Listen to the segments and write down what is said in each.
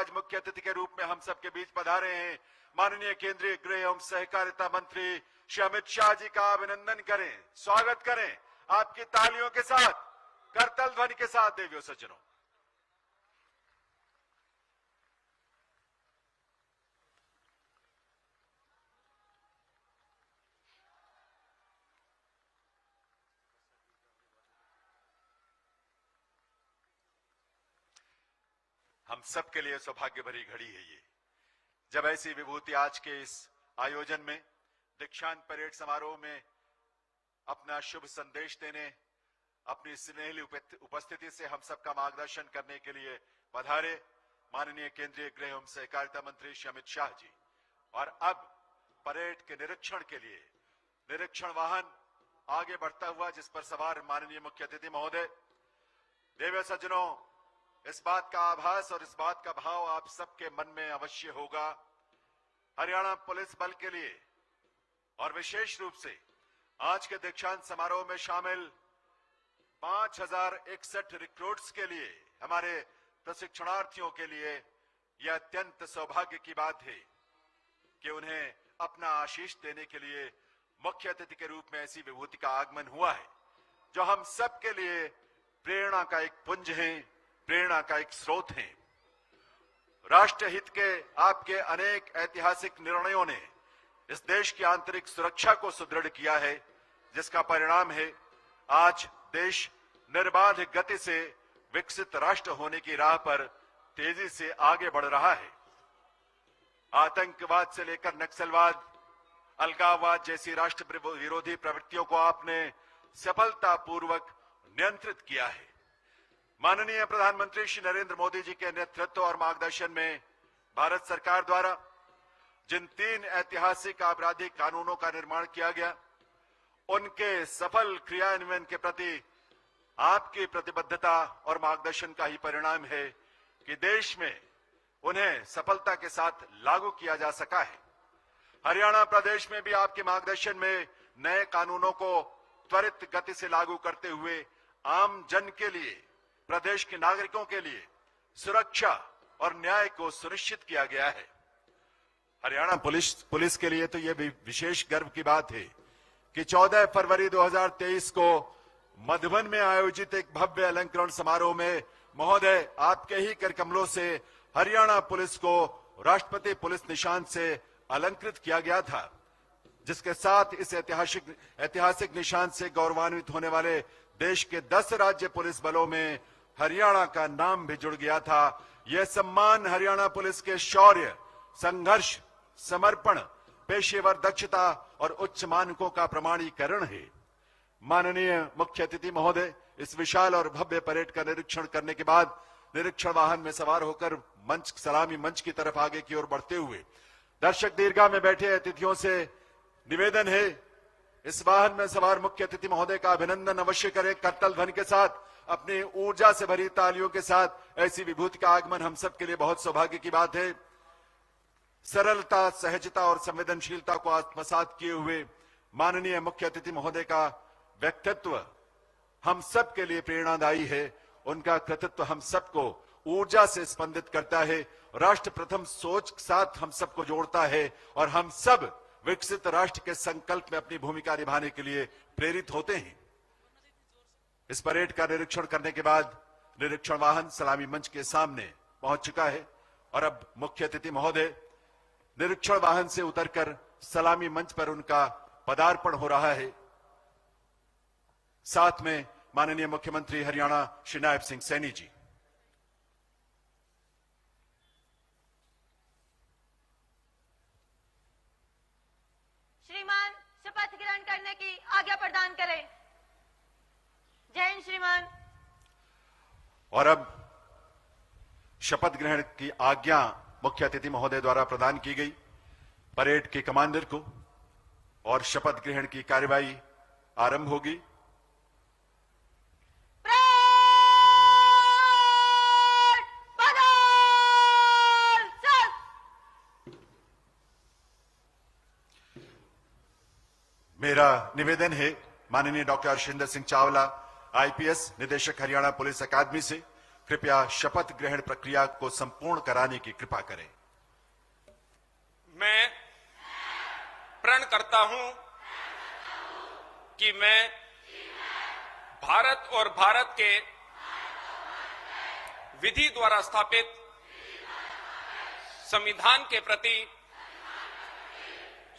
आज मुख्य अतिथि के रूप में हम सबके बीच पधारे हैं माननीय केंद्रीय गृह एवं सहकारिता मंत्री श्री अमित शाह जी का अभिनंदन करें, स्वागत करें आपकी तालियों के साथ, करतल ध्वनि के साथ। देवियों सज्जनों, हम सबके लिए सौभाग्य भरी घड़ी है ये, जब ऐसी विभूति आज के इस आयोजन में दीक्षांत परेड समारोह में अपना शुभ संदेश देने, अपनी स्नेहली उपस्थिति से हम सबका मार्गदर्शन करने के लिए पधारे माननीय केंद्रीय गृह एवं सहकारिता मंत्री श्री अमित शाह जी। और अब परेड के निरीक्षण के लिए निरीक्षण वाहन आगे बढ़ता हुआ, जिस पर सवार माननीय मुख्य अतिथि महोदय। देव सज्जनों, इस बात का आभास और इस बात का भाव आप सबके मन में अवश्य होगा, हरियाणा पुलिस बल के लिए और विशेष रूप से आज के दीक्षांत समारोह में शामिल 5061 रिक्रूट्स के लिए, हमारे प्रशिक्षणार्थियों के लिए यह अत्यंत सौभाग्य की बात है कि उन्हें अपना आशीष देने के लिए मुख्य अतिथि के रूप में ऐसी विभूति का आगमन हुआ है, जो हम सब के लिए प्रेरणा का एक पुंज है, प्रेरणा का एक स्रोत है। राष्ट्रहित के आपके अनेक ऐतिहासिक निर्णयों ने इस देश की आंतरिक सुरक्षा को सुदृढ़ किया है, जिसका परिणाम है आज देश निर्बाध गति से विकसित राष्ट्र होने की राह पर तेजी से आगे बढ़ रहा है। आतंकवाद से लेकर नक्सलवाद, अलगाववाद जैसी राष्ट्र विरोधी प्रवृत्तियों को आपने सफलतापूर्वक नियंत्रित किया है। माननीय प्रधानमंत्री श्री नरेंद्र मोदी जी के नेतृत्व और मार्गदर्शन में भारत सरकार द्वारा जिन 3 ऐतिहासिक आपराधिक कानूनों का निर्माण किया गया, उनके सफल क्रियान्वयन के प्रति आपकी प्रतिबद्धता और मार्गदर्शन का ही परिणाम है कि देश में उन्हें सफलता के साथ लागू किया जा सका है। हरियाणा प्रदेश में भी आपके मार्गदर्शन में नए कानूनों को त्वरित गति से लागू करते हुए आम जन के लिए, प्रदेश के नागरिकों के लिए सुरक्षा और न्याय को सुनिश्चित किया गया है। हरियाणा पुलिस के लिए तो यह भी विशेष गर्व की बात है कि 14 फरवरी 2023 को मधुबन में आयोजित एक भव्य अलंकरण समारोह में महोदय आपके ही कर कमलों से हरियाणा पुलिस को राष्ट्रपति पुलिस निशान से अलंकृत किया गया था, जिसके साथ इस ऐतिहासिक निशान से गौरवान्वित होने वाले देश के 10 राज्य पुलिस बलों में हरियाणा का नाम भी जुड़ गया था। यह सम्मान हरियाणा पुलिस के शौर्य, संघर्ष, समर्पण, पेशेवर दक्षता और उच्च मानकों का प्रमाणीकरण है। माननीय मुख्य अतिथि महोदय, इस विशाल और भव्य परेड का निरीक्षण करने के बाद निरीक्षण वाहन में सवार होकर सलामी मंच की तरफ आगे की ओर बढ़ते हुए दर्शक दीर्घा में बैठे अतिथियों से निवेदन है, इस वाहन में सवार मुख्य अतिथि महोदय का अभिनंदन अवश्य करें, करतल ध्वनि के साथ, अपनी ऊर्जा से भरी तालियों के साथ। ऐसी विभूति का आगमन हम सब के लिए बहुत सौभाग्य की बात है। सरलता, सहजता और संवेदनशीलता को आत्मसात किए हुए माननीय मुख्य अतिथि महोदय का व्यक्तित्व हम सब के लिए प्रेरणादायी है। उनका कृतित्व हम सबको ऊर्जा से स्पंदित करता है, राष्ट्र प्रथम सोच के साथ हम सबको जोड़ता है और हम सब विकसित राष्ट्र के संकल्प में अपनी भूमिका निभाने के लिए प्रेरित होते हैं। इस परेड का निरीक्षण करने के बाद निरीक्षण वाहन सलामी मंच के सामने पहुंच चुका है और अब मुख्य अतिथि महोदय निरीक्षण वाहन से उतरकर सलामी मंच पर उनका पदार्पण हो रहा है। साथ में माननीय मुख्यमंत्री हरियाणा श्री नायब सिंह सैनी जी। श्रीमान शपथ ग्रहण करने की आज्ञा प्रदान करें। जय हिंद श्रीमान। और अब शपथ ग्रहण की आज्ञा मुख्य अतिथि महोदय द्वारा प्रदान की गई। परेड के कमांडर को और शपथ ग्रहण की कार्यवाही आरंभ होगी। मेरा निवेदन है माननीय डॉक्टर हर्षिंदर सिंह चावला, आईपीएस निदेशक हरियाणा पुलिस अकादमी से, कृपया शपथ ग्रहण प्रक्रिया को संपूर्ण कराने की कृपा करें। मैं प्रण करता हूं कि मैं भारत और भारत के विधि द्वारा स्थापित संविधान के प्रति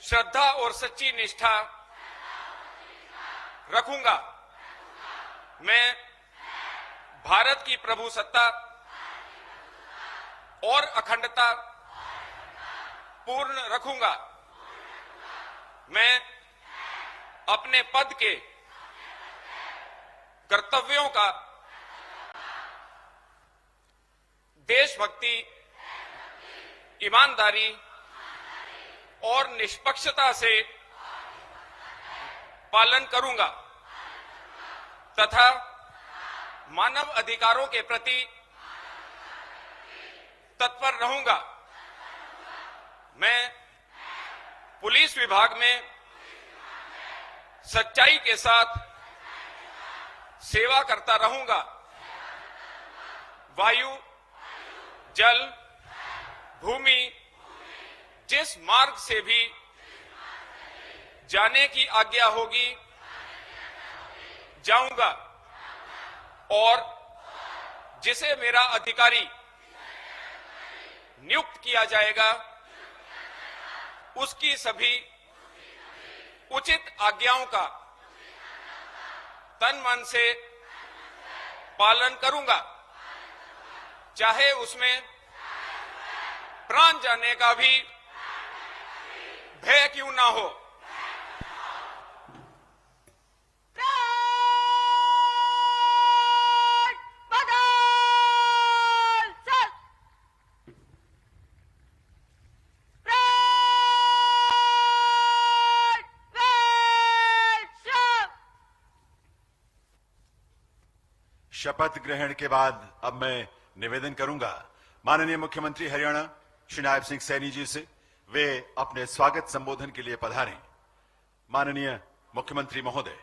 श्रद्धा और सच्ची निष्ठा रखूंगा। मैं भारत की प्रभुसत्ता और अखंडता पूर्ण रखूंगा। मैं अपने पद के कर्तव्यों का देशभक्ति, ईमानदारी और निष्पक्षता से पालन करूंगा तथा मानव अधिकारों के प्रति तत्पर रहूंगा। मैं पुलिस विभाग में सच्चाई के साथ सेवा करता रहूंगा। वायु, जल, भूमि जिस मार्ग से भी जाने की आज्ञा होगी जाऊंगा और जिसे मेरा अधिकारी नियुक्त किया जाएगा उसकी सभी उचित आज्ञाओं का तन मन से पालन करूंगा, चाहे उसमें प्राण जाने का भी भय क्यों ना हो। शपथ ग्रहण के बाद अब मैं निवेदन करूंगा माननीय मुख्यमंत्री हरियाणा श्री नायब सिंह सैनी जी से वे अपने स्वागत संबोधन के लिए पधारें। माननीय मुख्यमंत्री महोदय।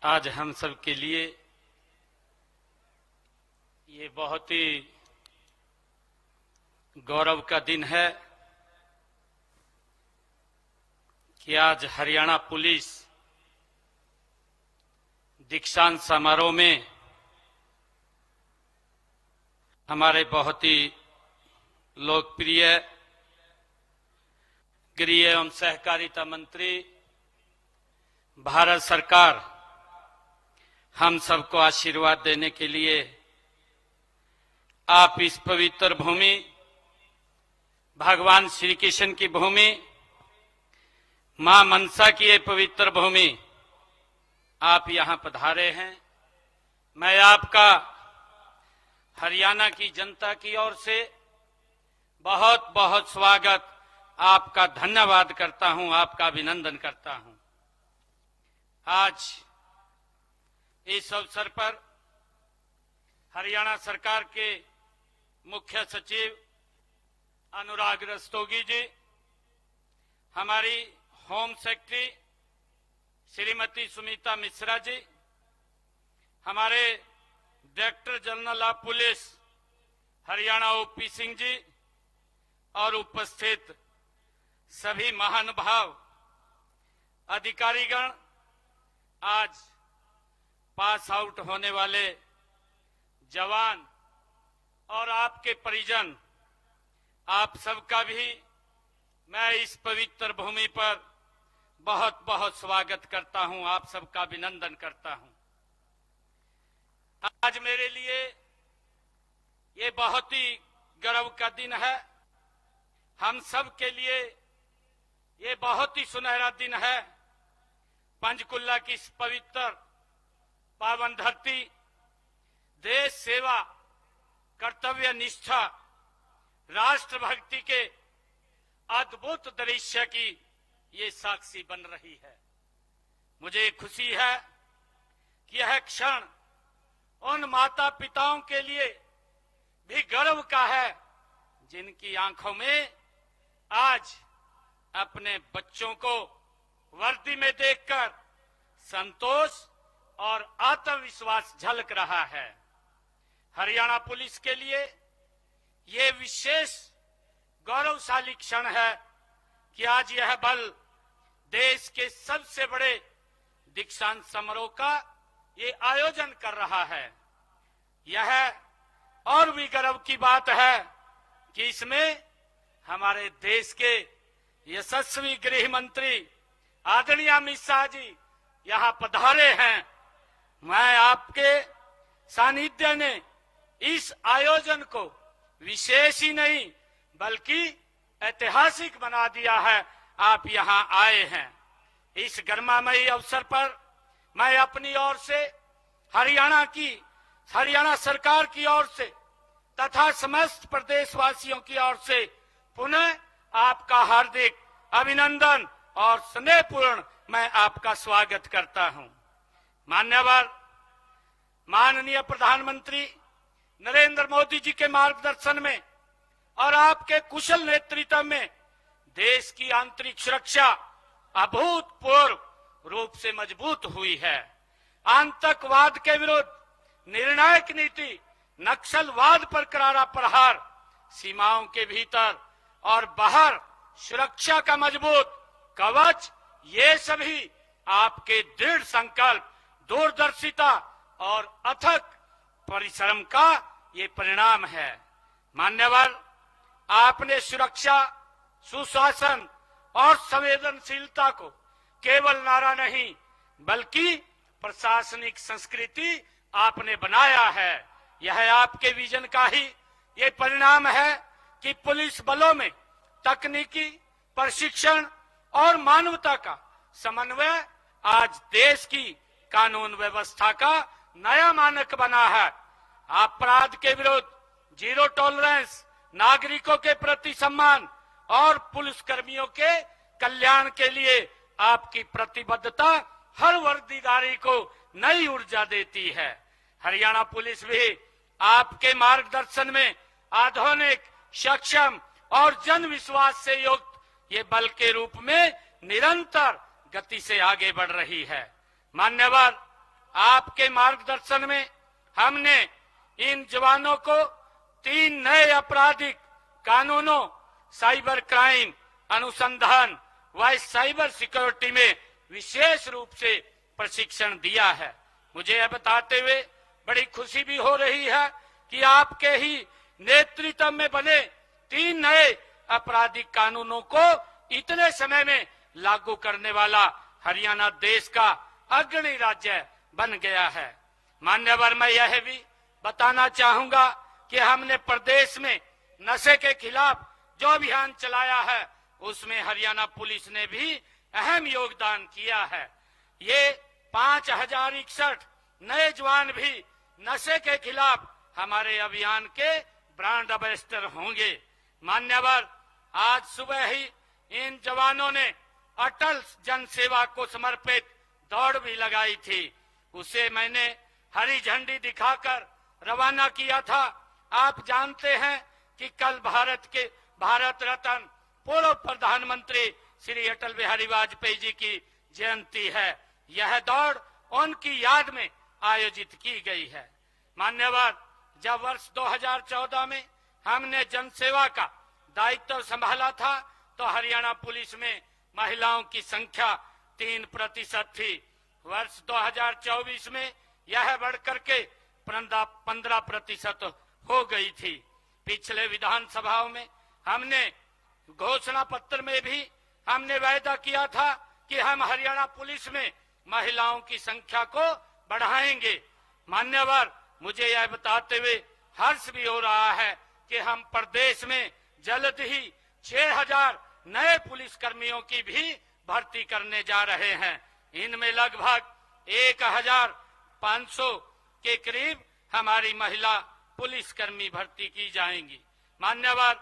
आज हम सब के लिए ये बहुत ही गौरव का दिन है कि आज हरियाणा पुलिस दीक्षांत समारोह में हमारे बहुत ही लोकप्रिय गृह एवं सहकारिता मंत्री भारत सरकार हम सबको आशीर्वाद देने के लिए आप इस पवित्र भूमि, भगवान श्री कृष्ण की भूमि, मां मनसा की ये पवित्र भूमि, आप यहां पधारे हैं। मैं आपका हरियाणा की जनता की ओर से बहुत बहुत स्वागत, आपका धन्यवाद करता हूं, आपका अभिनंदन करता हूं। आज इस अवसर पर हरियाणा सरकार के मुख्य सचिव अनुराग रस्तोगी जी, हमारी होम सेक्रेटरी श्रीमती सुमिता मिश्रा जी, हमारे director general of police Haryana OP Singh ji और उपस्थित सभी महानुभाव अधिकारीगण, आज पास आउट होने वाले जवान और आपके परिजन, आप सबका भी मैं इस पवित्र भूमि पर बहुत बहुत स्वागत करता हूं, आप सबका अभिनंदन करता हूं। आज मेरे लिए ये बहुत ही गर्व का दिन है। हम सब के लिए ये बहुत ही सुनहरा दिन है। पंचकुला की इस पवित्र पावन धरती देश सेवा, कर्तव्य निष्ठा, राष्ट्रभक्ति के अद्भुत दृश्य की ये साक्षी बन रही है। मुझे खुशी है कि यह क्षण उन माता पिताओं के लिए भी गर्व का है, जिनकी आंखों में आज अपने बच्चों को वर्दी में देखकर संतोष और आत्मविश्वास झलक रहा है। हरियाणा पुलिस के लिए ये विशेष गौरवशाली क्षण है कि आज यह बल देश के सबसे बड़े दीक्षांत समारोह का ये आयोजन कर रहा है। यह और भी गर्व की बात है कि इसमें हमारे देश के यशस्वी गृह मंत्री आदरणीय अमित शाह जी यहां पधारे हैं। मैं आपके सानिध्य ने इस आयोजन को विशेष ही नहीं बल्कि ऐतिहासिक बना दिया है। आप यहां आए हैं। इस गरिमामयी अवसर पर मैं अपनी ओर से हरियाणा सरकार की ओर से तथा समस्त प्रदेशवासियों की ओर से पुनः आपका हार्दिक अभिनंदन और स्नेहपूर्ण मैं आपका स्वागत करता हूं। माननीय प्रधानमंत्री नरेंद्र मोदी जी के मार्गदर्शन में और आपके कुशल नेतृत्व में देश की आंतरिक सुरक्षा अभूतपूर्व रूप से मजबूत हुई है। आतंकवाद के विरुद्ध निर्णायक नीति, नक्सलवाद पर करारा प्रहार, सीमाओं के भीतर और बाहर सुरक्षा का मजबूत कवच, ये सभी आपके दृढ़ संकल्प, दूरदर्शिता और अथक परिश्रम का ये परिणाम है। मान्यवर, आपने सुरक्षा, सुशासन और संवेदनशीलता को केवल नारा नहीं बल्कि प्रशासनिक संस्कृति आपने बनाया है। यह आपके विजन का ही ये परिणाम है कि पुलिस बलों में तकनीकी प्रशिक्षण और मानवता का समन्वय आज देश की कानून व्यवस्था का नया मानक बना है। अपराध के विरुद्ध जीरो टॉलरेंस, नागरिकों के प्रति सम्मान और पुलिसकर्मियों के कल्याण के लिए आपकी प्रतिबद्धता हर वर्दीधारी को नई ऊर्जा देती है। हरियाणा पुलिस भी आपके मार्गदर्शन में आधुनिक, सक्षम और जन विश्वास से युक्त ये बल के रूप में निरंतर गति से आगे बढ़ रही है। मान्यवर, आपके मार्गदर्शन में हमने इन जवानों को 3 नए आपराधिक कानूनों, साइबर क्राइम अनुसंधान व साइबर सिक्योरिटी में विशेष रूप से प्रशिक्षण दिया है। मुझे यह बताते हुए बड़ी खुशी भी हो रही है कि आपके ही नेतृत्व में बने 3 नए आपराधिक कानूनों को इतने समय में लागू करने वाला हरियाणा देश का अग्रणी राज्य बन गया है। मान्यवर, मैं यह भी बताना चाहूंगा कि हमने प्रदेश में नशे के खिलाफ जो अभियान चलाया है उसमें हरियाणा पुलिस ने भी अहम योगदान किया है। ये 5061 नए जवान भी नशे के खिलाफ हमारे अभियान के ब्रांड एम्बेसडर होंगे। मान्यवर, आज सुबह ही इन जवानों ने अटल जन सेवा को समर्पित दौड़ भी लगाई थी। उसे मैंने हरी झंडी दिखाकर रवाना किया था। आप जानते हैं कि कल भारत रत्न पूर्व प्रधानमंत्री श्री अटल बिहारी वाजपेयी जी की जयंती है। यह दौड़ उनकी याद में आयोजित की गई है। मान्यवर, जब वर्ष 2014 में हमने जनसेवा का दायित्व संभाला था तो हरियाणा पुलिस में महिलाओं की संख्या 3% थी। वर्ष 2024 में यह बढ़कर के 15% हो गई थी। पिछले विधानसभाओं में हमने घोषणा पत्र में भी हमने वायदा किया था कि हम हरियाणा पुलिस में महिलाओं की संख्या को बढ़ाएंगे। मान्यवर, मुझे यह बताते हुए हर्ष भी हो रहा है कि हम प्रदेश में जल्द ही 6000 नए पुलिस कर्मियों की भी भर्ती करने जा रहे हैं। इनमें लगभग 1500 के करीब हमारी महिला पुलिसकर्मी भर्ती की जाएंगी। मान्यवर,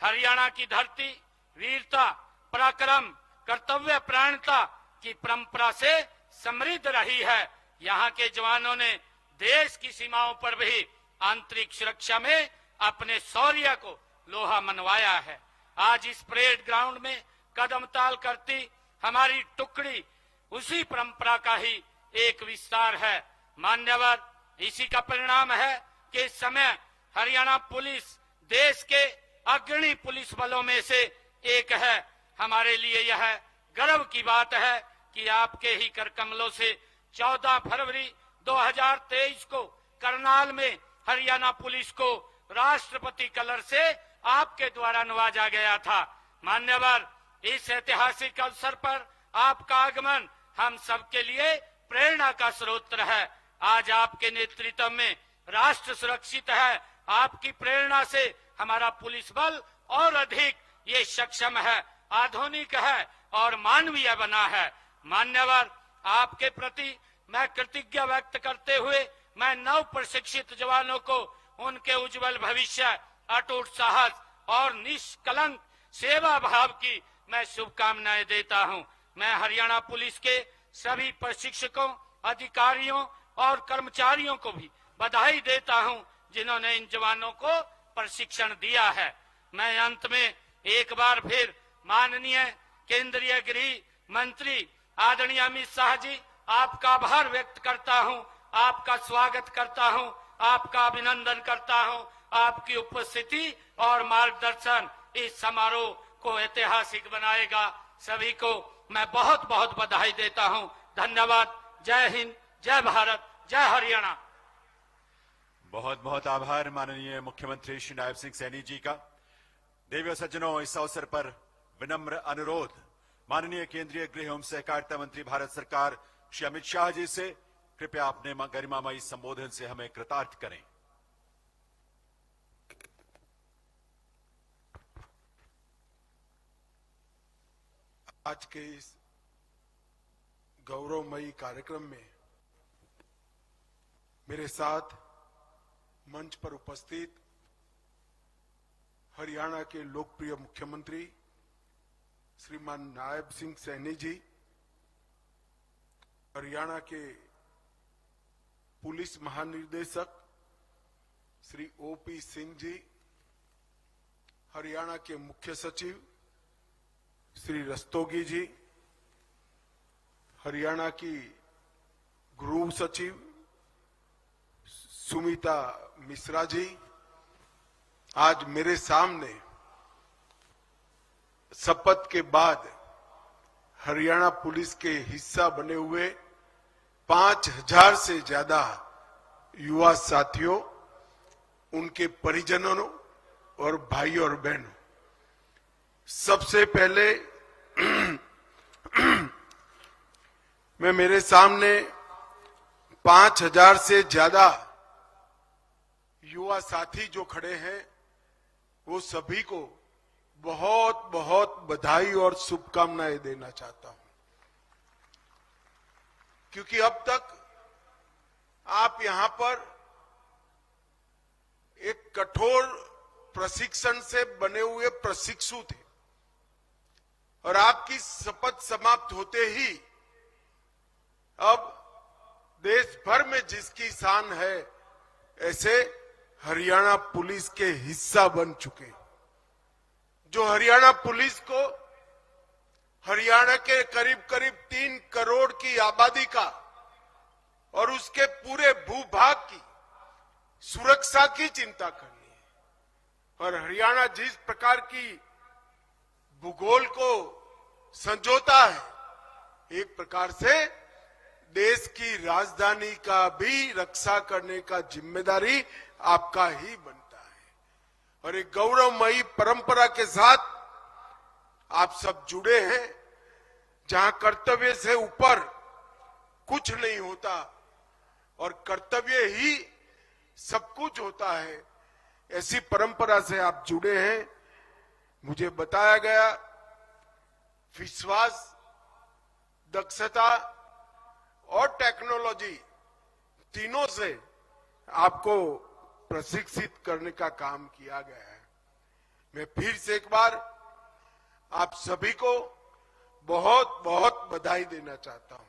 हरियाणा की धरती वीरता, पराक्रम, कर्तव्य परायणता की परंपरा से समृद्ध रही है। यहाँ के जवानों ने देश की सीमाओं पर भी आंतरिक सुरक्षा में अपने शौर्य को लोहा मनवाया है। आज इस परेड ग्राउंड में कदम ताल करती हमारी टुकड़ी उसी परंपरा का ही एक विस्तार है। मान्यवर, इसी का परिणाम है कि इस समय हरियाणा पुलिस देश के अग्रणी पुलिस बलों में से एक है। हमारे लिए यह गर्व की बात है कि आपके ही कर कमलों से 14 फरवरी 2023 को करनाल में हरियाणा पुलिस को राष्ट्रपति कलर से आपके द्वारा नवाजा गया था। मान्यवर, इस ऐतिहासिक अवसर पर आपका आगमन हम सबके लिए प्रेरणा का स्रोत है। आज आपके नेतृत्व में राष्ट्र सुरक्षित है। आपकी प्रेरणा से हमारा पुलिस बल और अधिक ये सक्षम है, आधुनिक है और मानवीय बना है। मान्यवर, आपके प्रति मैं कृतज्ञता व्यक्त करते हुए मैं नव प्रशिक्षित जवानों को उनके उज्जवल भविष्य, अटूट साहस और निष्कलंक सेवा भाव की मैं शुभकामनाएं देता हूं। मैं हरियाणा पुलिस के सभी प्रशिक्षकों, अधिकारियों और कर्मचारियों को भी बधाई देता हूं जिन्होंने इन जवानों को प्रशिक्षण दिया है। मैं अंत में एक बार फिर माननीय केंद्रीय गृह मंत्री आदरणीय अमित शाह जी, आपका आभार व्यक्त करता हूं, आपका स्वागत करता हूं, आपका अभिनंदन करता हूं। आपकी उपस्थिति और मार्गदर्शन इस समारोह को ऐतिहासिक बनाएगा। सभी को मैं बहुत बहुत बधाई देता हूं। धन्यवाद। जय हिंद, जय भारत, जय हरियाणा। बहुत बहुत आभार माननीय मुख्यमंत्री श्री नायब सिंह सैनी जी का। देवियों सज्जनों, इस अवसर पर विनम्र अनुरोध माननीय केंद्रीय गृह एवं सहकारिता मंत्री भारत सरकार श्री अमित शाह जी से, कृपया अपने गरिमामयी संबोधन से हमें कृतार्थ करें। आज के इस गौरवमयी कार्यक्रम में मेरे साथ मंच पर उपस्थित हरियाणा के लोकप्रिय मुख्यमंत्री श्रीमान नायब सिंह सैनी जी, हरियाणा के पुलिस महानिदेशक श्री ओपी सिंह जी, हरियाणा के मुख्य सचिव श्री रस्तोगी जी, हरियाणा की गृह सचिव सुमिता मिश्रा जी, आज मेरे सामने शपथ के बाद हरियाणा पुलिस के हिस्सा बने हुए 5000 से ज्यादा युवा साथियों, उनके परिजनों और भाइयों और बहनों, सबसे पहले मैं मेरे सामने 5000 से ज्यादा युवा साथी जो खड़े हैं वो सभी को बहुत बहुत बधाई और शुभकामनाएं देना चाहता हूं, क्योंकि अब तक आप यहां पर एक कठोर प्रशिक्षण से बने हुए प्रशिक्षु थे और आपकी शपथ समाप्त होते ही अब देश भर में जिसकी शान है ऐसे हरियाणा पुलिस के हिस्सा बन चुके, जो हरियाणा पुलिस को हरियाणा के करीब करीब 3 करोड़ की आबादी का और उसके पूरे भूभाग की सुरक्षा की चिंता करनी है। और हरियाणा जिस प्रकार की भूगोल को संजोता है, एक प्रकार से देश की राजधानी का भी रक्षा करने का जिम्मेदारी आपका ही बनता है। और एक गौरवमयी परंपरा के साथ आप सब जुड़े हैं, जहां कर्तव्य से ऊपर कुछ नहीं होता और कर्तव्य ही सब कुछ होता है, ऐसी परंपरा से आप जुड़े हैं। मुझे बताया गया विश्वास, दक्षता और टेक्नोलॉजी तीनों से आपको प्रशिक्षित करने का काम किया गया है। मैं फिर से एक बार आप सभी को बहुत बहुत बधाई देना चाहता हूं।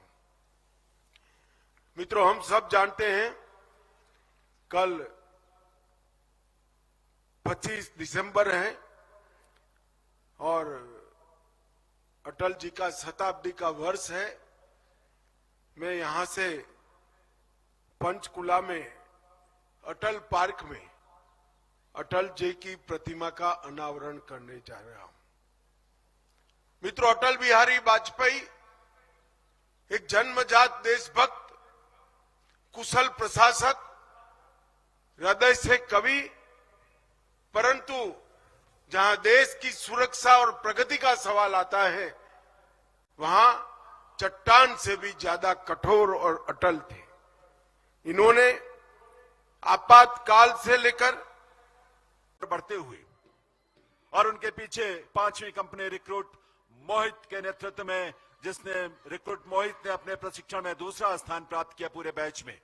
मित्रों, हम सब जानते हैं कल 25 दिसंबर है और अटल जी का शताब्दी का वर्ष है। मैं यहां से पंचकुला में अटल पार्क में अटल जी की प्रतिमा का अनावरण करने जा रहा हूं। मित्रों, अटल बिहारी वाजपेयी एक जन्मजात देशभक्त, कुशल प्रशासक, हृदय से कवि, परंतु जहां देश की सुरक्षा और प्रगति का सवाल आता है वहां चट्टान से भी ज्यादा कठोर और अटल थे। इन्होंने आपातकाल से लेकर बढ़ते हुए और उनके पीछे 5वीं कंपनी रिक्रूट मोहित के नेतृत्व में, जिसने रिक्रूट मोहित ने अपने प्रशिक्षण में दूसरा स्थान प्राप्त किया पूरे बैच में।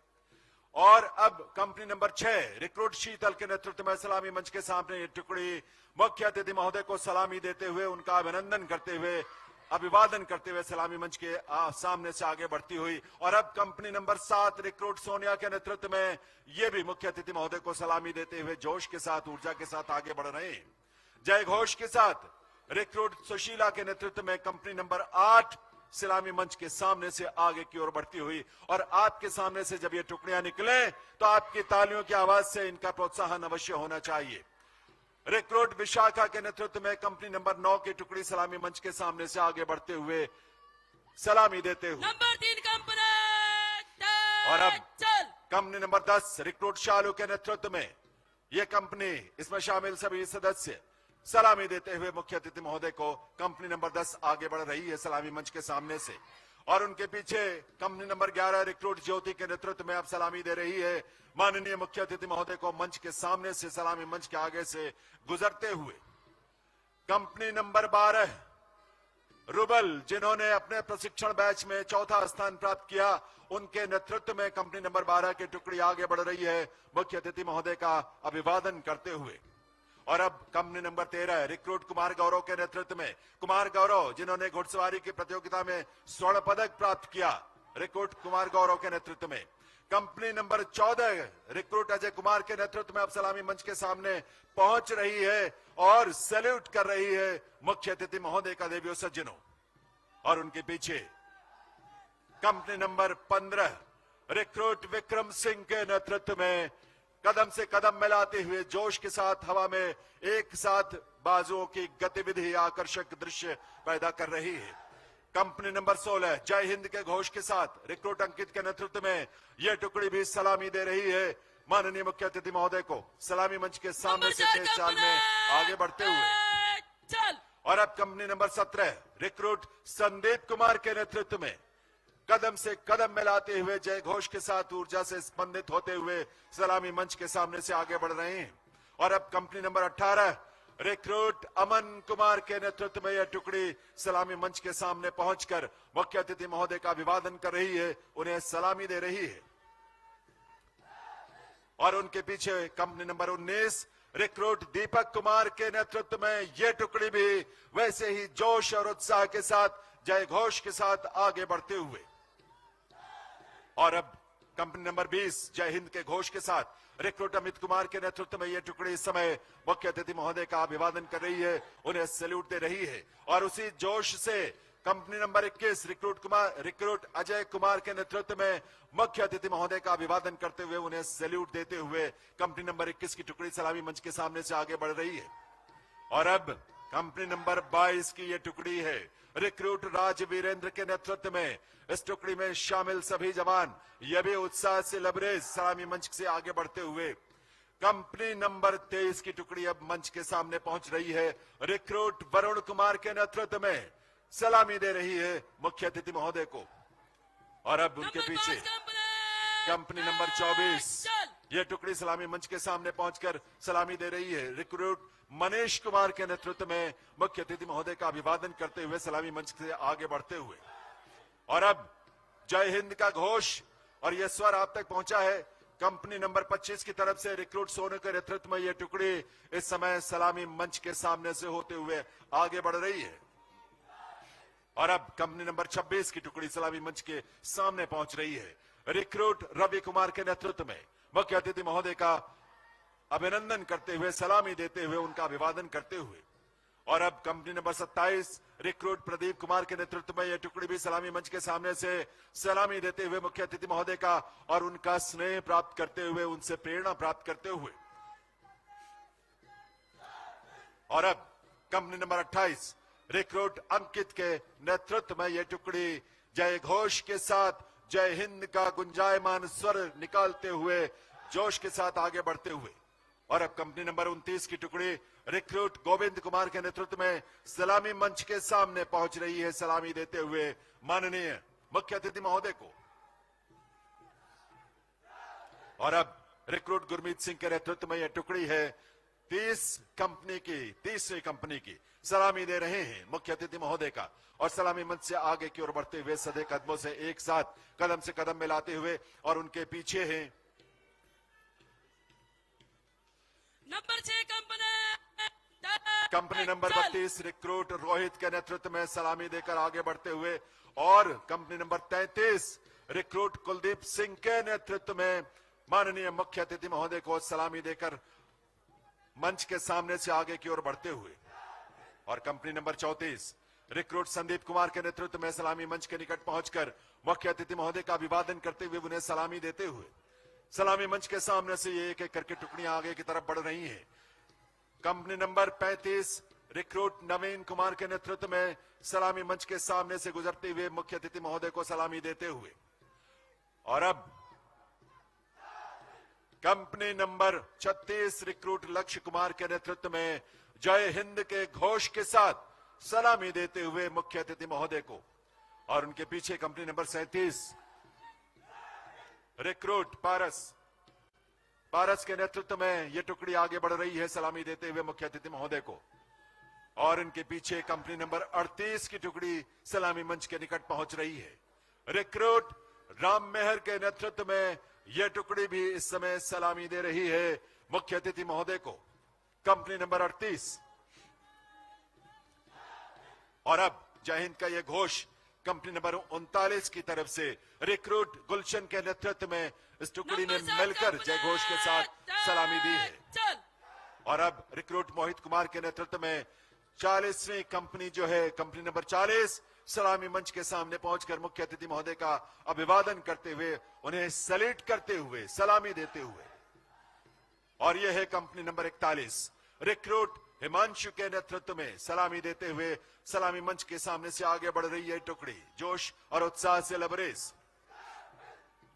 और अब कंपनी नंबर 6 रिक्रूट शीतल के नेतृत्व में सलामी मंच के सामने ये टुकड़ी मुख्य अतिथि महोदय को सलामी देते हुए, उनका अभिनंदन करते हुए, अभिवादन करते हुए सलामी मंच के सामने से आगे बढ़ती हुई। और अब कंपनी नंबर 7 रिक्रूट सोनिया के नेतृत्व में ये भी मुख्य अतिथि महोदय को सलामी देते हुए जोश के साथ, ऊर्जा के साथ आगे बढ़ रहे हैं। जय घोष के साथ रिक्रूट सुशीला के नेतृत्व में कंपनी नंबर 8 सलामी मंच के सामने से आगे की ओर बढ़ती हुई। और आपके सामने से जब ये टुकड़ियां निकले तो आपकी तालियों की आवाज से इनका प्रोत्साहन अवश्य होना चाहिए। रिक्रूट विशाखा के नेतृत्व में कंपनी नंबर 9 की टुकड़ी सलामी मंच के सामने से आगे बढ़ते हुए, सलामी देते हुए। नंबर 3 कंपनी और अब कंपनी नंबर 10 रिक्रूट शालू के नेतृत्व में यह कंपनी, इसमें शामिल सभी सदस्य सलामी देते हुए मुख्य अतिथि महोदय को, कंपनी नंबर 10 आगे बढ़ रही है सलामी मंच के सामने से। और उनके पीछे कंपनी नंबर 11 रिक्रूट ज्योति के नेतृत्व में अब सलामी दे रही है माननीय मुख्य अतिथि महोदय को मंच के सामने से, सलामी मंच के आगे से गुजरते हुए। कंपनी नंबर 12 रुबल, जिन्होंने अपने प्रशिक्षण बैच में चौथा स्थान प्राप्त किया, उनके नेतृत्व में कंपनी नंबर 12 की टुकड़ी आगे बढ़ रही है मुख्य अतिथि महोदय का अभिवादन करते हुए। और अब company number 13 recruit Kumar Gaurav के नेतृत्व में, कुमार गौरव जिन्होंने घुड़सवारी की प्रतियोगिता में स्वर्ण पदक प्राप्त किया, रिक्रूट कुमार गौरव के नेतृत्व में। Company number 14 recruit Ajay Kumar के नेतृत्व में अब सलामी मंच के सामने पहुंच रही है और सैल्यूट कर रही है मुख्य अतिथि महोदय का देवियों सज्जनों। और उनके पीछे company number 15 recruit Vikram Singh के नेतृत्व में कदम से कदम मिलाते हुए जोश के साथ हवा में एक साथ बाजुओं की गतिविधि आकर्षक दृश्य पैदा कर रही है। कंपनी नंबर 16 जय हिंद के घोष के साथ रिक्रूट अंकित के नेतृत्व में यह टुकड़ी भी सलामी दे रही है माननीय मुख्य अतिथि महोदय को, सलामी मंच के सामने से तेज चाल में आगे बढ़ते हुए। और अब company number 17 recruit Sandeep Kumar के नेतृत्व में कदम से कदम मिलाते हुए जय घोष के साथ ऊर्जा से स्पंदित होते हुए सलामी मंच के सामने से आगे बढ़ रहे हैं। और अब company number 18 recruit Aman Kumar के नेतृत्व में यह टुकड़ी सलामी मंच के सामने पहुंचकर मुख्य अतिथि महोदय का अभिवादन कर रही है, उन्हें सलामी दे रही है। और उनके पीछे company number 19 recruit Deepak Kumar के नेतृत्व में यह टुकड़ी भी वैसे ही जोश और उत्साह के साथ जय घोष के साथ आगे बढ़ते हुए। और अब कंपनी नंबर 20 जय हिंद के घोष के साथ रिक्रूट अमित कुमार के नेतृत्व में यह टुकड़ी इस समय मुख्य अतिथि महोदय का अभिवादन कर रही है, उन्हें सैल्यूट दे रही है। और उसी जोश से company number 21 recruit Ajay Kumar के नेतृत्व में मुख्य अतिथि महोदय का अभिवादन करते हुए, उन्हें सैल्यूट देते हुए कंपनी नंबर 21 की टुकड़ी सलामी मंच के सामने से आगे बढ़ रही है। और अब कंपनी नंबर 22 की यह टुकड़ी है रिक्रूट राज वीरेंद्र के नेतृत्व में। इस टुकड़ी में शामिल सभी जवान यह भी उत्साह से लबरेज सलामी मंच से आगे बढ़ते हुए। कंपनी नंबर 23 की टुकड़ी अब मंच के सामने पहुंच रही है, रिक्रूट वरुण कुमार के नेतृत्व में सलामी दे रही है मुख्य अतिथि महोदय को। और अब उनके पीछे कंपनी नंबर 24 यह टुकड़ी सलामी मंच के सामने पहुंचकर सलामी दे रही है, रिक्रूट मनीष कुमार के नेतृत्व में मुख्य अतिथि महोदय का अभिवादन करते हुए सलामी मंच से आगे बढ़ते हुए। और अब जय हिंद का घोष और यह स्वर आप तक पहुंचा है कंपनी नंबर 25 की तरफ से रिक्रूट सोनू के नेतृत्व में यह टुकड़ी इस समय सलामी मंच के सामने से होते हुए आगे बढ़ रही है। और अब कंपनी नंबर 26 की टुकड़ी सलामी मंच के सामने पहुंच रही है, रिक्रूट रवि कुमार के नेतृत्व में मुख्य अतिथि महोदय का अभिनंदन करते हुए, सलामी देते हुए, उनका अभिवादन करते हुए। और अब company number 27 recruit Pradeep Kumar के नेतृत्व में यह टुकड़ी भी सलामी मंच के सामने से सलामी देते हुए मुख्य अतिथि महोदय का और उनका स्नेह प्राप्त करते हुए, उनसे प्रेरणा प्राप्त करते हुए। और अब कंपनी नंबर 28 रिक्रूट अंकित के नेतृत्व में यह टुकड़ी जय घोष के साथ जय हिंद का गुंजायमान स्वर निकालते हुए, जोश के साथ आगे बढ़ते हुए। और अब कंपनी नंबर 29 की टुकड़ी रिक्रूट गोविंद कुमार के नेतृत्व में सलामी मंच के सामने पहुंच रही है, सलामी देते हुए माननीय मुख्य अतिथि महोदय को। और अब रिक्रूट गुरमीत सिंह के नेतृत्व में यह टुकड़ी है 30वीं कंपनी की सलामी दे रहे हैं मुख्य अतिथि महोदय का। और सलामी मंच से आगे की ओर बढ़ते हुए सधे कदमों से एक साथ कदम से कदम मिलाते हुए, और उनके पीछे हैं number 6 company number 32 recruit Rohit के नेतृत्व में सलामी देकर आगे बढ़ते हुए। और company number 33 recruit Kuldeep Singh के नेतृत्व में माननीय मुख्य अतिथि महोदय को सलामी देकर मंच के सामने से आगे की ओर बढ़ते हुए। और company number 34 recruit Sandeep Kumar के नेतृत्व में सलामी मंच के निकट पहुंचकर मुख्य अतिथि महोदय का अभिवादन करते हुए उन्हें सलामी देते हुए सलामी मंच के सामने से ये एक एक करके टुकड़ियां आगे की तरफ बढ़ रही हैं। कंपनी नंबर 35 रिक्रूट नवीन कुमार के नेतृत्व में सलामी मंच के सामने से गुजरते हुए मुख्य अतिथि महोदय को सलामी देते हुए। और अब कंपनी नंबर 36 रिक्रूट लक्ष्य कुमार के नेतृत्व में जय हिंद के घोष के साथ सलामी देते हुए मुख्य अतिथि महोदय को। और उनके पीछे कंपनी नंबर 37 रिक्रूट पारस के नेतृत्व में यह टुकड़ी आगे बढ़ रही है, सलामी देते हुए मुख्य अतिथि महोदय को। और इनके पीछे कंपनी नंबर 38 की टुकड़ी सलामी मंच के निकट पहुंच रही है। रिक्रूट राम मेहर के नेतृत्व में यह टुकड़ी भी इस समय सलामी दे रही है मुख्य अतिथि महोदय को, कंपनी नंबर 38। और अब जय हिंद का यह घोष कंपनी नंबर 39 की तरफ से रिक्रूट गुलशन के नेतृत्व में इस टुकड़ी ने मिलकर जय घोष के साथ सलामी दी है। और अब रिक्रूट मोहित कुमार के नेतृत्व में 40वीं कंपनी जो है कंपनी नंबर 40 सलामी मंच के सामने पहुंचकर मुख्य अतिथि महोदय का अभिवादन करते हुए, उन्हें सैल्यूट करते हुए, सलामी देते हुए। और यह है कंपनी नंबर 41 रिक्रूट हिमांशु के नेतृत्व में सलामी देते हुए सलामी मंच के सामने से आगे बढ़ रही है टुकड़ी जोश और उत्साह से लबरेज।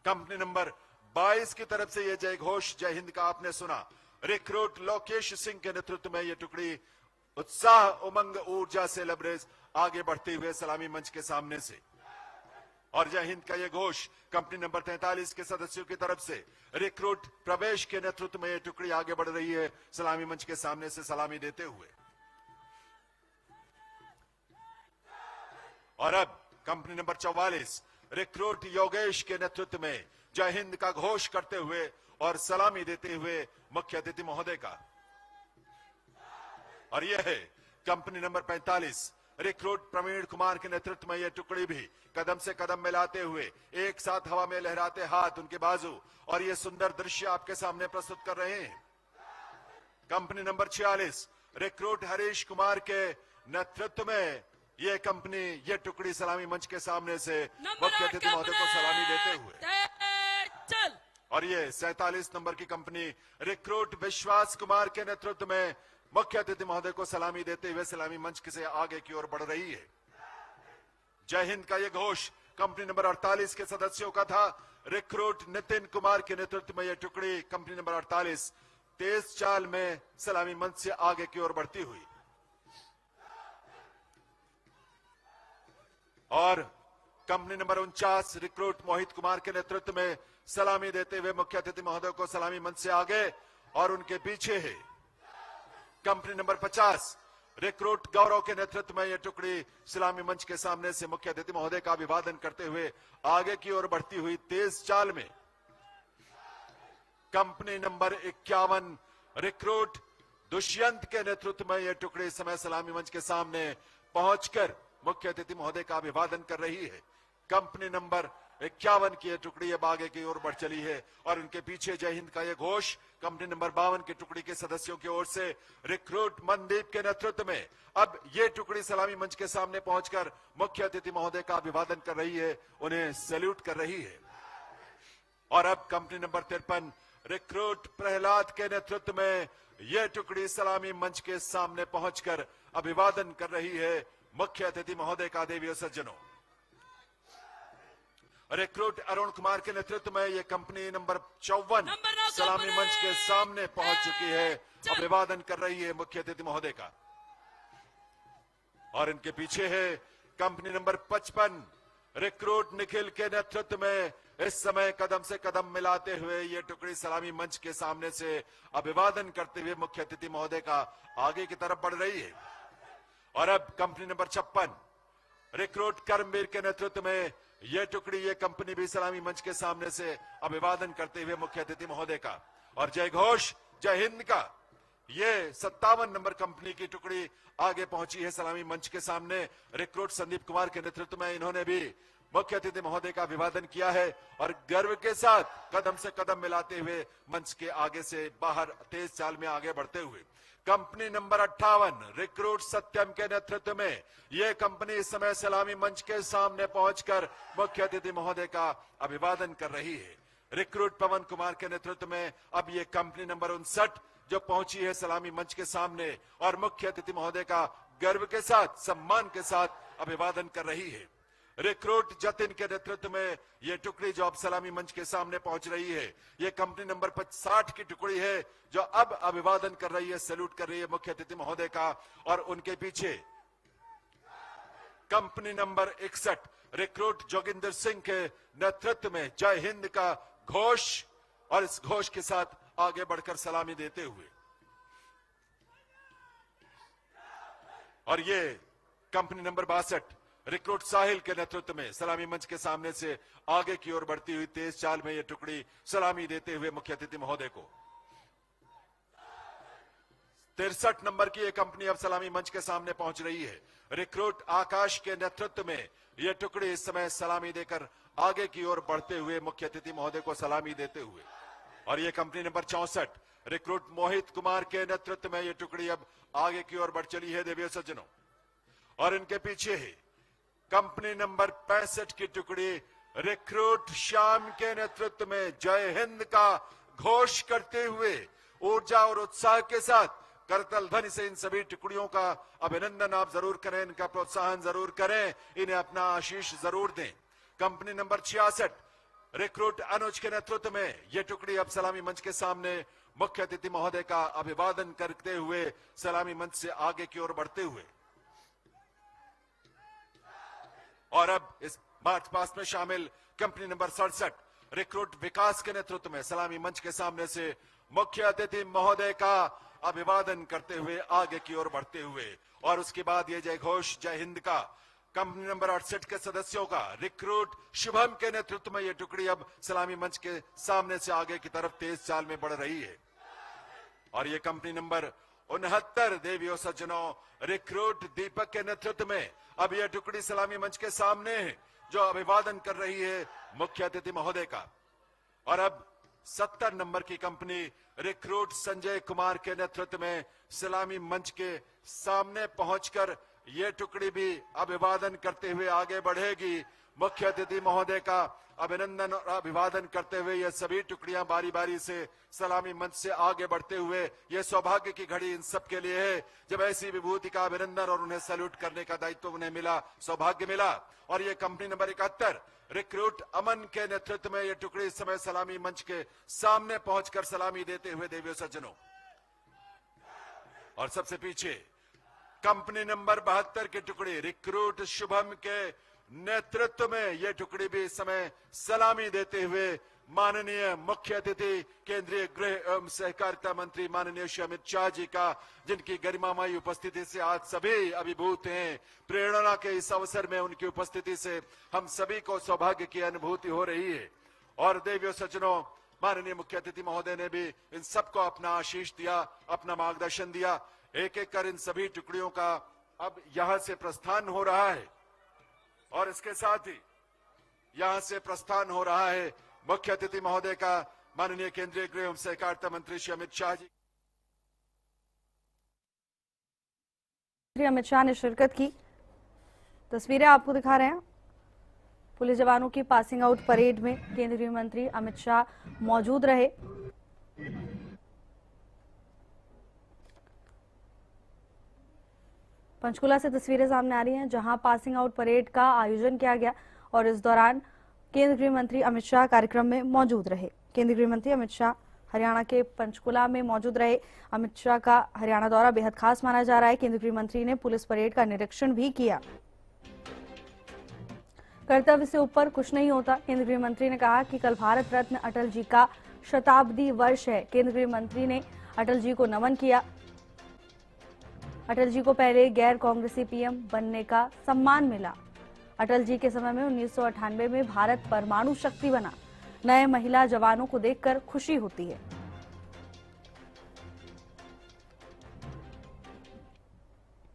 कंपनी नंबर 22 की तरफ से यह जय घोष जय हिंद का आपने सुना। रिक्रूट लोकेश सिंह के नेतृत्व में यह टुकड़ी उत्साह, उमंग, ऊर्जा से लबरेज आगे बढ़ते हुए सलामी मंच के सामने से। और जय हिंद का यह घोष कंपनी नंबर 43 के सदस्यों की तरफ से रिक्रूट प्रवेश के नेतृत्व में यह टुकड़ी आगे बढ़ रही है सलामी मंच के सामने से सलामी देते हुए। और अब कंपनी नंबर 44 रिक्रूट योगेश के नेतृत्व में जय हिंद का घोष करते हुए और सलामी देते हुए मुख्य अतिथि महोदय का। और यह है company number 45 recruit Praveen Kumar के नेतृत्व में यह टुकड़ी भी कदम से कदम मिलाते हुए एक साथ हवा में लहराते हाथ, उनके बाजू, और यह सुंदर दृश्य आपके सामने प्रस्तुत कर रहे हैं। Company number 46 recruit Harish Kumar के नेतृत्व में यह कंपनी, यह टुकड़ी सलामी मंच के सामने से मुख्य अतिथि महोदय को सलामी देते हुए। और यह 47 नंबर की कंपनी रिक्रूट विश्वास कुमार के नेतृत्व में मुख्य अतिथि महोदय को सलामी देते हुए सलामी मंच से आगे की ओर बढ़ रही है। जय हिंद का यह घोष कंपनी नंबर 48 के सदस्यों का था। रिक्रूट नितिन कुमार के नेतृत्व में यह टुकड़ी कंपनी नंबर 48 तेज चाल में सलामी मंच से आगे की ओर बढ़ती हुई। और company number 49 recruit Mohit Kumar के नेतृत्व में सलामी देते हुए मुख्य अतिथि महोदय को सलामी मंच से आगे, और उनके पीछे है कंपनी नंबर 50 रिक्रूट गौरव के नेतृत्व में यह टुकड़ी सलामी मंच के सामने से मुख्य अतिथि महोदय का अभिवादन करते हुए आगे की ओर बढ़ती हुई तेज चाल में। कंपनी नंबर 51 रिक्रूट दुष्यंत के नेतृत्व में यह टुकड़ी समय सलामी मंच के सामने पहुंचकर मुख्य अतिथि महोदय का अभिवादन कर रही है। कंपनी नंबर 51 की ये टुकड़ी अब आगे की ओर बढ़ चली है और उनके पीछे जय हिंद का ये घोष कंपनी नंबर 52 की टुकड़ी के सदस्यों की ओर से रिक्रूट मनदीप के नेतृत्व में अब ये टुकड़ी सलामी मंच के सामने पहुंचकर मुख्य अतिथि महोदय का अभिवादन कर रही है, उन्हें सैल्यूट कर रही है। और अब कंपनी नंबर 53 रिक्रूट प्रहलाद के नेतृत्व में यह टुकड़ी सलामी मंच के सामने पहुंचकर अभिवादन कर रही है मुख्य अतिथि महोदय का। देवियों सज्जनों, रिक्रूट अरुण कुमार के नेतृत्व में यह कंपनी नंबर 54 नंबर 9 सलामी कंपनी। मंच के सामने पहुंच चुकी है, चल। अभिवादन कर रही है मुख्य अतिथि महोदय का। और इनके पीछे है कंपनी नंबर 55 रिक्रूट निखिल के नेतृत्व में इस समय कदम से कदम मिलाते हुए ये टुकड़ी सलामी मंच के सामने से अभिवादन करते हुए मुख्य अतिथि महोदय का आगे की तरफ बढ़ रही है। और अब कंपनी नंबर 56 रिक्रूट कर्मवीर के नेतृत्व में यह टुकड़ी ये कंपनी भी सलामी मंच के सामने से अभिवादन करते हुए मुख्य अतिथि महोदय का और जय घोष जय हिंद का ये 57 नंबर कंपनी की टुकड़ी आगे पहुंची है सलामी मंच के सामने। रिक्रूट संदीप कुमार के नेतृत्व में इन्होंने भी मुख्य अतिथि महोदय का अभिवादन किया है और गर्व के साथ कदम से कदम मिलाते हुए मंच के आगे से बाहर तेज चाल में आगे बढ़ते हुए कंपनी नंबर 58 रिक्रूट सत्यम के नेतृत्व में यह कंपनी इस समय सलामी मंच के सामने पहुंचकर मुख्य अतिथि महोदय का अभिवादन कर रही है। रिक्रूट पवन कुमार के नेतृत्व में अब ये कंपनी नंबर 59 जो पहुंची है सलामी मंच के सामने और मुख्य अतिथि महोदय का गर्व के साथ सम्मान के साथ अभिवादन कर रही है। रिक्रूट जतिन के नेतृत्व में यह टुकड़ी जो अब सलामी मंच के सामने पहुंच रही है, यह कंपनी नंबर 60 की टुकड़ी है जो अब अभिवादन कर रही है, सैल्यूट कर रही है मुख्य अतिथि महोदय का। और उनके पीछे company number 61 recruit Joginder Singh के नेतृत्व में जय हिंद का घोष और इस घोष के साथ आगे बढ़कर सलामी देते हुए और ये कंपनी नंबर 62 रिक्रूट साहिल के नेतृत्व में सलामी मंच के सामने से आगे की ओर बढ़ती हुई तेज चाल में यह टुकड़ी सलामी देते हुए मुख्य अतिथि महोदय को 63 नंबर की यह कंपनी अब सलामी मंच के सामने पहुंच रही है। रिक्रूट आकाश के नेतृत्व में यह टुकड़ी इस समय सलामी देकर आगे की ओर बढ़ते हुए मुख्य अतिथि महोदय को सलामी देते हुए और यह company number 64 recruit Mohit Kumar के नेतृत्व में यह टुकड़ी अब आगे की ओर बढ़ चली है। देवियों सज्जनों, और इनके पीछे है कंपनी नंबर 65 की टुकड़ी रिक्रूट श्याम के नेतृत्व में जय हिंद का घोष करते हुए ऊर्जा और उत्साह के साथ करतल ध्वनि से इन सभी टुकड़ियों का अभिनंदन आप जरूर करें, इनका प्रोत्साहन जरूर करें, इन्हें अपना आशीष जरूर दें। कंपनी नंबर 66 रिक्रूट अनुज के नेतृत्व में यह टुकड़ी अब सलामी मंच के सामने मुख्य अतिथि महोदय का अभिवादन करते हुए सलामी मंच से आगे की ओर बढ़ते हुए और अब इस मार्च पास्ट में शामिल कंपनी नंबर 67 रिक्रूट विकास के नेतृत्व में सलामी मंच के सामने से मुख्य अतिथि महोदय का अभिवादन करते हुए आगे की ओर बढ़ते हुए और उसके बाद ये जय घोष जय हिंद का कंपनी नंबर 68 के सदस्यों का रिक्रूट शुभम के नेतृत्व में यह टुकड़ी अब सलामी मंच के सामने से आगे की तरफ तेज चाल में बढ़ रही है और यह कंपनी नंबर 69 देवियों सज्जनों रिक्रूट दीपक के नेतृत्व में अब यह टुकड़ी सलामी मंच के सामने है जो अभिवादन कर रही है मुख्य अतिथि महोदय का। और अब 70 नंबर की कंपनी रिक्रूट संजय कुमार के नेतृत्व में सलामी मंच के सामने पहुंचकर यह टुकड़ी भी अभिवादन करते हुए आगे बढ़ेगी। मुख्य अतिथि महोदय का अभिनंदन और अभिवादन करते हुए ये सभी टुकड़ियां बारी बारी से सलामी मंच से आगे बढ़ते हुए ये सौभाग्य की घड़ी इन सब के लिए है जब ऐसी विभूति का अभिनंदन और उन्हें सैल्यूट करने का दायित्व उन्हें मिला, सौभाग्य मिला। और ये कंपनी नंबर 71 रिक्रूट अमन के नेतृत्व में ये टुकड़ी इस समय सलामी मंच के सामने पहुंचकर सलामी देते हुए देवियों सज्जनों और सबसे पीछे कंपनी नंबर 72 की टुकड़ी रिक्रूट शुभम के नेतृत्व में यह टुकड़ी भी इस समय सलामी देते हुए माननीय मुख्य अतिथि केंद्रीय गृह एवं सहकारिता मंत्री माननीय श्री अमित शाह जी का, जिनकी गरिमामयी उपस्थिति से आज सभी अभिभूत हैं। प्रेरणा के इस अवसर में उनकी उपस्थिति से हम सभी को सौभाग्य की अनुभूति हो रही है। और देवियों सज्जनों, माननीय मुख्य अतिथि महोदय ने भी इन सबको अपना आशीष दिया, अपना मार्गदर्शन दिया। एक एक कर इन सभी टुकड़ियों का अब यहां से प्रस्थान हो रहा है और इसके साथ ही यहां से प्रस्थान हो रहा है मुख्य अतिथि महोदय का माननीय केंद्रीय गृह एवं सहकारिता मंत्री श्री अमित शाह जी। श्री अमित शाह ने शिरकत की। तस्वीरें आपको दिखा रहे हैं। पुलिस जवानों की पासिंग आउट परेड में केंद्रीय मंत्री अमित शाह मौजूद रहे। पंचकुला से तस्वीरें सामने आ रही हैं, जहां पासिंग आउट परेड का आयोजन किया गया और इस दौरान केंद्रीय गृह मंत्री अमित शाह कार्यक्रम में मौजूद रहे। केंद्रीय गृह मंत्री अमित शाह हरियाणा के पंचकुला में मौजूद रहे। अमित शाह का हरियाणा दौरा बेहद खास माना जा रहा है। केंद्रीय गृह मंत्री ने पुलिस परेड का निरीक्षण भी किया। कर्तव्य से ऊपर कुछ नहीं होता। केंद्रीय गृह मंत्री ने कहा कि कल भारत रत्न अटल जी का शताब्दी वर्ष है। केंद्रीय गृह मंत्री ने अटल जी को नमन किया। अटल जी को पहले गैर कांग्रेसी पीएम बनने का सम्मान मिला। अटल जी के समय में 1998 में भारत परमाणु शक्ति बना। नए महिला जवानों को देखकर खुशी होती है।